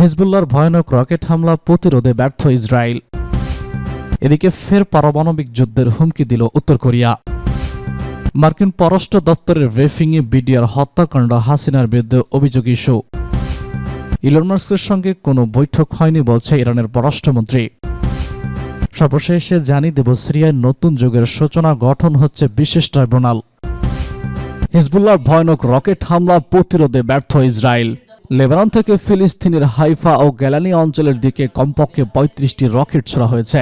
হিজবুল্লাহর ভয়ানক রকেট হামলা প্রতিরোধে ব্যর্থ ইসরায়েল। এদিকে ফের পারমাণবিক যুদ্ধের হুমকি দিল উত্তর কোরিয়া। মার্কিন পররাষ্ট্র দপ্তরের ব্রিফিংয়ে বিডিআর হত্যাকাণ্ড, হাসিনার বিরুদ্ধে অভিযোগ ইস্যু। ইলন মাস্কের সঙ্গে কোনো বৈঠক হয়নি বলছে ইরানের পররাষ্ট্রমন্ত্রী। সর্বশেষে জানিয়ে দেব, সিরিয়ায় নতুন যুগের সূচনা, গঠন হচ্ছে বিশেষ ট্রাইব্যুনাল। হিজবুল্লাহর ভয়ানক রকেট হামলা প্রতিরোধে ব্যর্থ ইসরায়েল। লেবানন থেকে ফিলিস্তিনের হাইফা ও গ্যালানি অঞ্চলের দিকে কমপক্ষে ৩৫টি রকেট ছোড়া হয়েছে।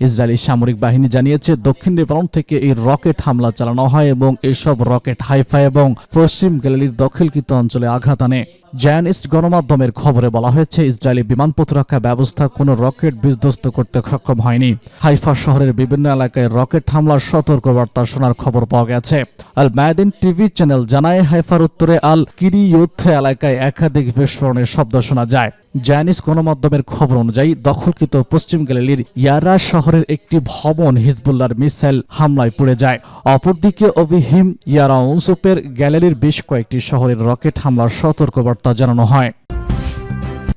ইসরায়েলি সামরিক বাহিনী জানিয়েছে, দক্ষিণ লেবানন থেকে এই রকেট হামলা চালানো হয় এবং এসব রকেট হাইফা এবং পশ্চিম গ্যালানির দখলকৃত অঞ্চলে আঘাত আনে। জায়নিস্ট গণমাধ্যমের খবরে বলা হয়েছে, ইসরায়েলি বিমান প্রতিরক্ষা ব্যবস্থা কোনো রকেট বিধ্বস্ত করতে সক্ষম হয়নি। হাইফা শহরের বিভিন্ন এলাকায় রকেট হামলার সতর্কবার্তা শোনার খবর পাওয়া গেছে। আল মায়াদিন টিভি চ্যানেল জানায়, হাইফার উত্তরে আল কিরিয়ুথ এলাকায় একাধিক বিস্ফোরণের শব্দ শোনা যায়। জায়নিস্ট গণমাধ্যমের খবর অনুযায়ী, দখলকৃত পশ্চিম গ্যালালির ইয়ারা শহরের একটি ভবন হিজবুল্লাহর মিসাইল হামলায় পুড়ে যায়। অপরদিকে অভিহিম ইয়ারা অংশপের গ্যালারির বেশ কয়েকটি শহরের রকেট হামলার সতর্কবার্তা জানানো হয়।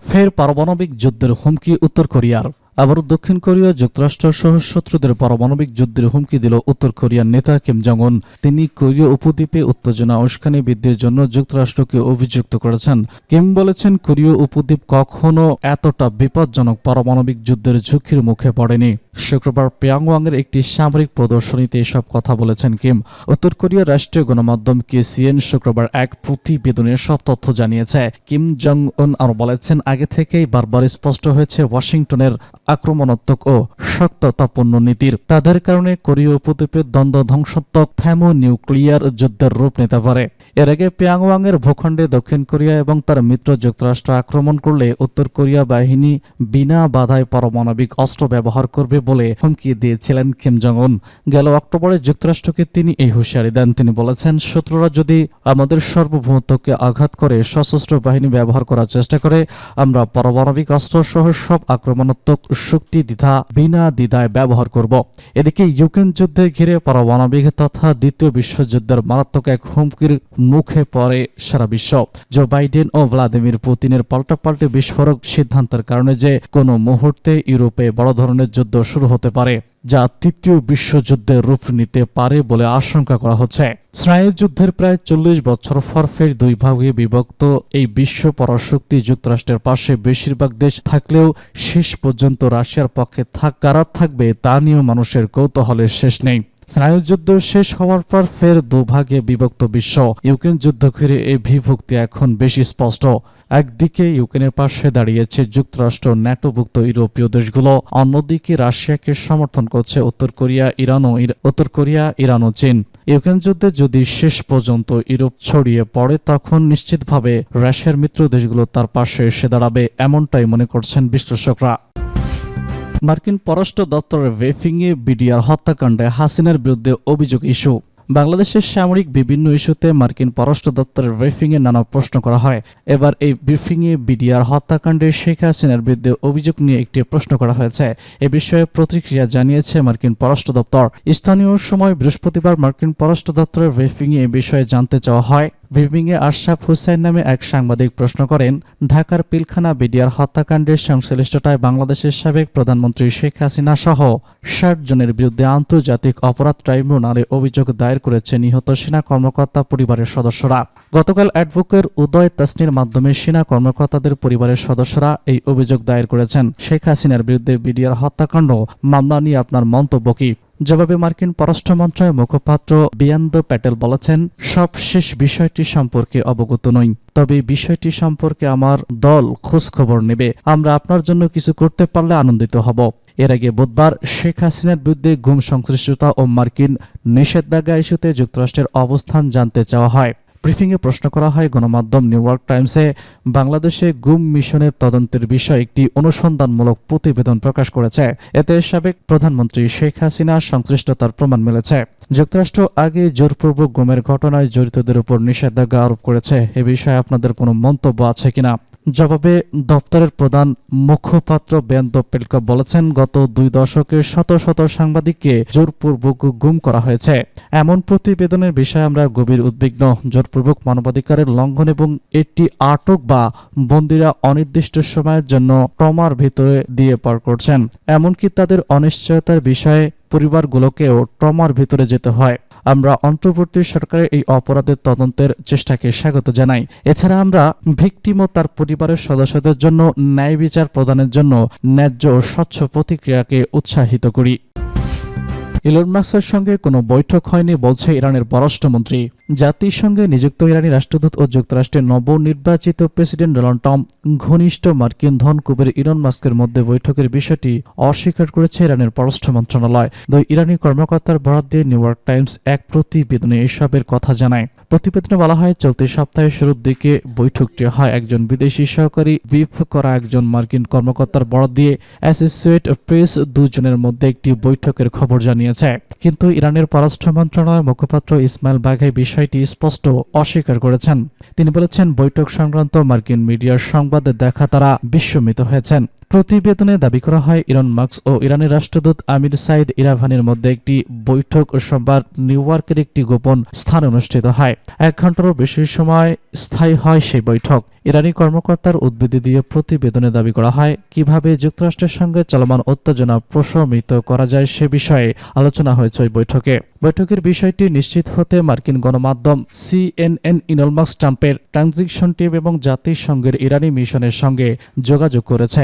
ফের পারমাণবিক যুদ্ধের হুমকি উত্তর কোরিয়ার। আবারও দক্ষিণ কোরিয়া যুক্তরাষ্ট্র সহ শত্রুদের পারমাণবিক যুদ্ধের হুমকি দিল উত্তর কোরিয়ার নেতা কিম জং উন। তিনি কোরীয় উপদ্বীপে উত্তেজনা উস্কানি বৃদ্ধির জন্য যুক্তরাষ্ট্রকে অভিযুক্ত করেছেন। কিম বলেছেন, কোরীয় উপদ্বীপ কখনো এতটা বিপজ্জনক পারমাণবিক যুদ্ধের ঝুঁকির মুখে পড়েনি। শুক্রবার পিয়ংইয়ংয়ের একটি সামরিক প্রদর্শনীতে এসব কথা বলেছেন কিম। উত্তর কোরিয়ার রাষ্ট্রীয় গণমাধ্যম KCN শুক্রবার এক প্রতিবেদনে সব তথ্য জানিয়েছে। কিম জং উন আরও বলেছেন, আগে থেকেই বারবার স্পষ্ট হয়েছে ওয়াশিংটনের আক্রমণাত্মক ও শক্ততাপূর্ণ নীতির। তাদের কারণে কোরীয় উপদ্বীপের দ্বন্দ্ব ধ্বংসাত্মক থার্মোনিউক্লিয়ার যুদ্ধের রূপ নিতে পারে। এর আগে পিয়ংইয়ংয়ের ভূখণ্ডে দক্ষিণ কোরিয়া এবং তার মিত্র যুক্তরাষ্ট্র আক্রমণ করলে উত্তর কোরিয়া বাহিনী বিনা বাধায় পারমাণবিক অস্ত্র ব্যবহার করবে বলে হুমকি দিয়েছিলেন কিম জং উন। গেল অক্টোবরে যুক্তরাষ্ট্রকে তিনি এই হুঁশিয়ারি দেন। তিনি বলেছেন, শত্রুরা যদি আমাদের সার্বভৌমত্বকে আঘাত করে সশস্ত্র বাহিনী ব্যবহার করার চেষ্টা করে, আমরা পারমাণবিক অস্ত্র সহ সব আক্রমণাত্মক শক্তি বিনা দ্বিধায় ব্যবহার করব। এদিকে ইউক্রেন যুদ্ধে ঘিরে পারমাণবিক তথা দ্বিতীয় বিশ্বযুদ্ধের মারাত্মক এক হুমকির মুখে পড়ে সারা বিশ্ব। জো বাইডেন ও ভ্লাদিমির পুতিনের পাল্টাপাল্টি বিস্ফোরক সিদ্ধান্তের কারণে যে কোনো মুহূর্তে ইউরোপে বড় ধরনের যুদ্ধ শুরু হতে পারে, যা তৃতীয় বিশ্বযুদ্ধের রূপ নিতে পারে বলে আশঙ্কা করা হচ্ছে। স্নায়ুযুদ্ধের প্রায় ৪০ বছর পর ফের দুই ভাগে বিভক্ত এই বিশ্ব পরাশক্তি যুক্তরাষ্ট্রের পাশে বেশিরভাগ দেশ থাকলেও শেষ পর্যন্ত রাশিয়ার পক্ষে কারা থাকবে তা নিয়েও মানুষের কৌতূহলের শেষ নেই। স্নায়ুযুদ্ধ শেষ হওয়ার পর ফের দুভাগে বিভক্ত বিশ্ব। ইউক্রেন যুদ্ধ ঘিরে এই বিভক্তি এখন বেশি স্পষ্ট। একদিকে ইউক্রেনের পাশে দাঁড়িয়েছে যুক্তরাষ্ট্র, ন্যাটোভুক্ত ইউরোপীয় দেশগুলো। অন্যদিকে রাশিয়াকে সমর্থন করছে উত্তর কোরিয়া, ইরান ও চীন। ইউক্রেন যুদ্ধে যদি শেষ পর্যন্ত ইউরোপ ছড়িয়ে পড়ে, তখন নিশ্চিতভাবে রাশিয়ার মিত্র দেশগুলো তার পাশে এসে দাঁড়াবে, এমনটাই মনে করছেন বিশ্লেষকরা। মার্কিন পররাষ্ট্র দপ্তরের ব্রিফিংয়ে বিডিআর হত্যাকাণ্ডে হাসিনার বিরুদ্ধে অভিযোগ ইস্যু। বাংলাদেশের সামরিক বিভিন্ন ইস্যুতে মার্কিন পররাষ্ট্র দপ্তরের ব্রিফিংয়ে নানা প্রশ্ন করা হয়। এবার এই ব্রিফিংয়ে বিডিআর হত্যাকাণ্ডে শেখ হাসিনার বিরুদ্ধে অভিযোগ নিয়ে একটি প্রশ্ন করা হয়েছে। এ বিষয়ে প্রতিক্রিয়া জানিয়েছে মার্কিন পররাষ্ট্র দপ্তর। স্থানীয় সময় বৃহস্পতিবার মার্কিন পররাষ্ট্র দপ্তরের ব্রিফিংয়ে এ বিষয়ে জানতে চাওয়া হয়। ব্রিফিংয়ে আশরাফ হুসাইন নামে এক সাংবাদিক প্রশ্ন করেন, ঢাকার পিলখানা বিডিআর হত্যাকাণ্ডের সংশ্লিষ্টতায় বাংলাদেশের সাবেক প্রধানমন্ত্রী শেখ হাসিনা সহ ৬০ জনের বিরুদ্ধে আন্তর্জাতিক অপরাধ ট্রাইব্যুনালে অভিযোগ দায়ের করেছে নিহত সেনা কর্মকর্তা পরিবারের সদস্যরা। গতকাল অ্যাডভোকেট উদয় তাসনির মাধ্যমে সেনা কর্মকর্তাদের পরিবারের সদস্যরা এই অভিযোগ দায়ের করেছেন। শেখ হাসিনার বিরুদ্ধে বিডিআর হত্যাকাণ্ড মামলা নিয়ে আপনার মন্তব্য কি? জবাবে মার্কিন পররাষ্ট্র মন্ত্রণালয়ের মুখপাত্র বিয়ান্দ প্যাটেল বলেছেন, সবশেষ বিষয়টি সম্পর্কে অবগত নই, তবে বিষয়টি সম্পর্কে আমার দল খোঁজখবর নেবে। আমরা আপনার জন্য কিছু করতে পারলে আনন্দিত হব। এর আগে বুধবার শেখ হাসিনার বিরুদ্ধে গুম সংশ্লিষ্টতা ও মার্কিন নিষেধাজ্ঞা ইস্যুতে যুক্তরাষ্ট্রের অবস্থান জানতে চাওয়া হয়। ব্রিফিংয়ে প্রশ্ন করা হয়, গণমাধ্যম নিউ ইয়র্ক টাইমসে বাংলাদেশে গুম মিশনের তদন্তের বিষয়ে একটি অনুসন্ধানমূলক প্রতিবেদন প্রকাশ করেছে। এতে সাবেক প্রধানমন্ত্রী শেখ হাসিনার সংশ্লিষ্টতার প্রমাণ মিলেছে। যুক্তরাষ্ট্র আগে জোরপূর্বক গুমের ঘটনায় জড়িতদের উপর নিষেধাজ্ঞা আরোপ করেছে। এ বিষয়ে আপনাদের কোনো মন্তব্য আছে কিনা? জবাবে দপ্তরের প্রধান মুখপাত্র বেয়ান দোপেলকো বলেছেন, গত 2 দশকে শত শত সাংবাদিককে জোরপূর্বক গুম করা হয়েছে। এমন প্রতিবেদনের বিষয়ে আমরা গভীর উদ্বিগ্ন। জোরপূর্বক মানবাধিকারের লঙ্ঘন এবং এটি আটক বা বন্দীরা অনির্দিষ্ট সময়ের জন্য ট্রমার ভিতরে দিয়ে পার করছেন, এমনকি তাদের অনিশ্চয়তার বিষয়ে পরিবারগুলোকেও ট্রমার ভিতরে যেতে হয়। আমরা অন্তর্বর্তী সরকারের এই অপরাধের তদন্তের চেষ্টাকে স্বাগত জানাই। এছাড়া আমরা ভিকটিম ও তার পরিবারের সদস্যদের জন্য ন্যায় বিচার প্রদানের জন্য ন্যায্য ও স্বচ্ছ প্রতিক্রিয়াকে উৎসাহিত করি। ইলন মাস্কের সঙ্গে কোনো বৈঠক হয়নি বলছে ইরানের পররাষ্ট্রমন্ত্রী। জাতিসংঘে নিযুক্ত ইরানি রাষ্ট্রদূত ও যুক্তরাষ্ট্রের নবনির্বাচিত প্রেসিডেন্ট ডোনাল্ড ট্রাম্প ঘনিষ্ঠ মার্কিন ধনকুবের ইলন মাস্কের মধ্যে বৈঠকের বিষয়টি অস্বীকার করেছে ইরানের পররাষ্ট্র মন্ত্রণালয়। 2 ইরানি কর্মকর্তার বরাত দিয়ে নিউ ইয়র্ক টাইমস এক প্রতিবেদনে এসবের কথা জানায়। প্রতিবেদনে বলা হয়, চলতি সপ্তাহের শুরুর দিকে বৈঠকটি হয়। একজন বিদেশি সহকারী ব্রিফ করা একজন মার্কিন কর্মকর্তার বরাত দিয়ে অ্যাসোসিয়েট প্রেস দুজনের মধ্যে একটি বৈঠকের খবর জানিয়েছে। কিন্তু ইরানের পররাষ্ট্র মন্ত্রণালয়ের মুখপাত্র ইসমাইল বাঘাই বিষয়টি স্পষ্ট অস্বীকার করেছেন। তিনি বলেছেন, বৈঠক সংক্রান্ত মার্কিন মিডিয়ার সংবাদে দেখা তারা বিস্মিত হয়েছেন। প্রতিবেদনে দাবি করা হয়, ইলন মাস্ক ও ইরানের রাষ্ট্রদূত আমির সাইদ ইরাভানির মধ্যে একটি বৈঠক সোমবার নিউ ইয়র্কের একটি গোপন স্থানে অনুষ্ঠিত হয়। 1 ঘন্টারও বেশি সময় স্থায়ী হয় সেই বৈঠক। ইরানি কর্মকর্তার উদ্ধৃতি দিয়ে প্রতিবেদনে দাবি করা হয়, কিভাবে যুক্তরাষ্ট্রের সঙ্গে চলমান উত্তেজনা প্রশমিত করা যায় সে বিষয়ে আলোচনা হয়েছে ওই বৈঠকে। বৈঠকের বিষয়টি নিশ্চিত হতে মার্কিন গণমাধ্যম CNN ইলন মাস্ক ট্রাম্পের ট্রানজিশন টিম এবং জাতিসংঘের ইরানি মিশনের সঙ্গে যোগাযোগ করেছে।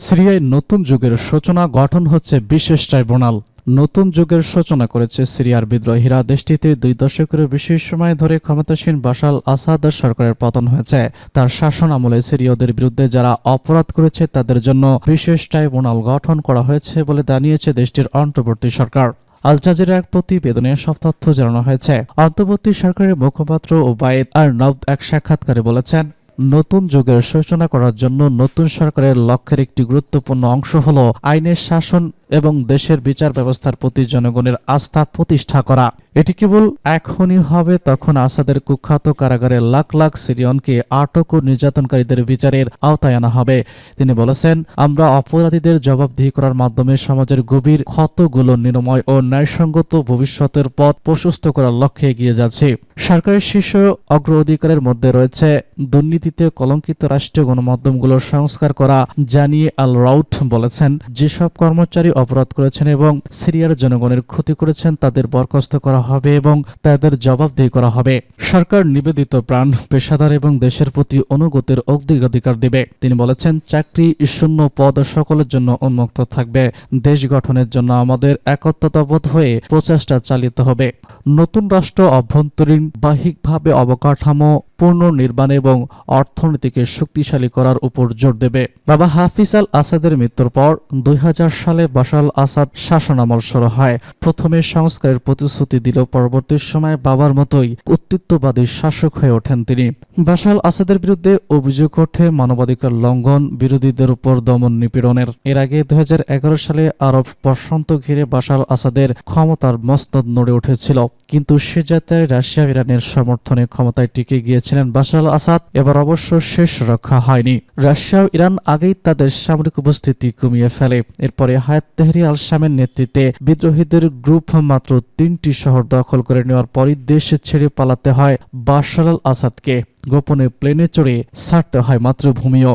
সিরিয়ায় নতুন যুগের সূচনা, গঠন হচ্ছে বিশেষ ট্রাইব্যুনাল। নতুন যুগের সূচনা করেছে সিরিয়ার বিদ্রোহীরা। দেশটিতে 2 দশকের বেশি সময় ধরে ক্ষমতাসীন বাশার আসাদ সরকারের পতন হয়েছে। তার শাসন আমলে সিরীয়দের বিরুদ্ধে যারা অপরাধ করেছে তাদের জন্য বিশেষ ট্রাইব্যুনাল গঠন করা হয়েছে বলে জানিয়েছে দেশটির অন্তর্বর্তী সরকার। আল জাজিরা এক প্রতিবেদনে সব তথ্য জানানো হয়েছে। অন্তর্বর্তী সরকারের মুখপাত্র ওবায়েদ আর-নাউদ এক সাক্ষাৎকারে বলেছেন, নতুন যুগের সূচনা করার জন্য নতুন সরকারের লক্ষ্যের একটি গুরুত্বপূর্ণ অংশ হল আইনের শাসন এবং দেশের বিচার ব্যবস্থার প্রতি জনগণের আস্থা প্রতিষ্ঠা করা। এটি কেবল এখনই হবে তখন আসাদের কুখ্যাত কারাগারে লাখ লাখ সিরিয়নকে আটক ও নির্যাতনকারীদের বিচারের আওতায় আনা হবে। তিনি বলেছেন, আমরা অপরাধীদের জবাবদিহি করার মাধ্যমে সমাজের গভীর ক্ষতগুলো নিরাময় ও ন্যায়সঙ্গত ভবিষ্যতের পথ প্রশস্ত করার লক্ষ্যে এগিয়ে যাচ্ছে। সরকারের শীর্ষ অগ্রাধিকারের মধ্যে রয়েছে দুর্নীতিতে কলঙ্কিত রাষ্ট্রীয় গণমাধ্যমগুলোর সংস্কার করা। জানিয়ে আল রাউট বলেছেন, যেসব কর্মচারী অপরাধ করেছেন এবং সিরিয়ার জনগণের ক্ষতি করেছেন তাদের বরখাস্ত করা হবে এবং তাদের জবাবদিহি করা হবে। সরকার নিবেদিত প্রাণ, পেশাদার এবং দেশের প্রতি অনুগতের অগ্রাধিকার দেবে। তিনি বলেছেন, চাকরি শূন্য পদ সকলের জন্য উন্মুক্ত থাকবে। দেশ গঠনের জন্য আমাদের একত্রতাবদ্ধ হয়ে প্রচেষ্টা চালিতে হবে। নতুন রাষ্ট্র অভ্যন্তরীণ বাহ্যিকভাবে অবকাঠামো পুনর্নির্মাণ এবং অর্থনীতিকে শক্তিশালী করার উপর জোর দেবে। বাবা হাফিজ আল আসাদের মৃত্যুর পর 2000 সালে বাশার আল আসাদ শাসনামল শুরু হয়। প্রথমে সংস্কারের প্রতিশ্রুতি দিলেও পরবর্তী সময়ে বাবার মতোই কর্তৃত্ববাদী শাসক হয়ে ওঠেন তিনি। বাশার আল আসাদের বিরুদ্ধে অভিযোগ ওঠে মানবাধিকার লঙ্ঘন, বিরোধীদের উপর দমন নিপীড়নের। এর আগে 2011 সালে আরব প্রশান্ত ঘিরে বাশার আল আসাদের ক্ষমতার মসনদ নড়ে উঠেছিল, কিন্তু সে যাত্রায় রাশিয়া ইরানের সমর্থনে ক্ষমতায় টিকে গিয়েছিলেন বাশার আল আসাদ। এবার অবশ্য শেষ রক্ষা হয়নি। রাশিয়া ও ইরান আগেই তাদের সামরিক উপস্থিতি কমিয়ে ফেলে। এরপরে হায়াত তেহরি আল শামের নেতৃত্বে বিদ্রোহীদের গ্রুপ মাত্র 3টি শহর দখল করে নেওয়ার পরই দেশ ছেড়ে পালাতে হয় বাশার আল আসাদকে। গোপনে প্লেনে চড়ে ছাড়তে হয় মাতৃভূমিও।